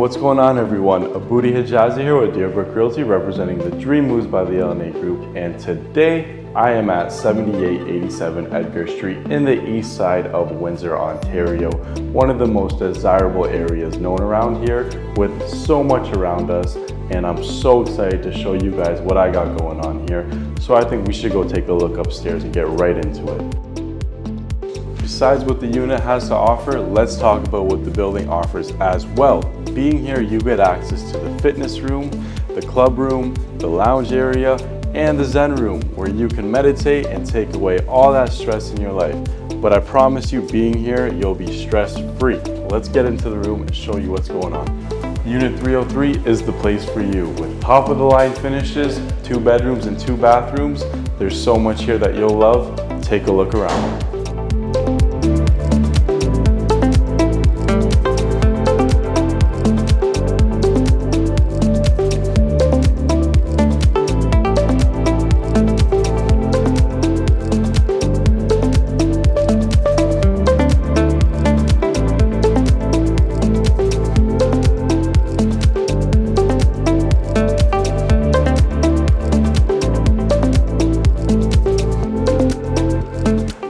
What's going on, everyone? Aboudi Hijazi here with Deerbrook Realty, representing the Dream Moves by the LNA Group, and today I am at 7887 Edgar Street in the east side of Windsor, Ontario, one of the most desirable areas known around here with so much around us, and I'm so excited to show you guys what I got going on here. So I think we should go take a look upstairs and get right into it. Besides what the unit has to offer, let's talk about what the building offers as well. Being here, you get access to the fitness room, the club room, the lounge area, and the Zen room where you can meditate and take away all that stress in your life. But I promise you, being here, you'll be stress-free. Let's get into the room and show you what's going on. Unit 303 is the place for you. With top-of-the-line finishes, 2 bedrooms and 2 bathrooms, there's so much here that you'll love. Take a look around.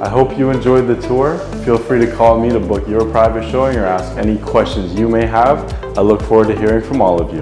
I hope you enjoyed the tour. Feel free to call me to book your private showing or ask any questions you may have. I look forward to hearing from all of you.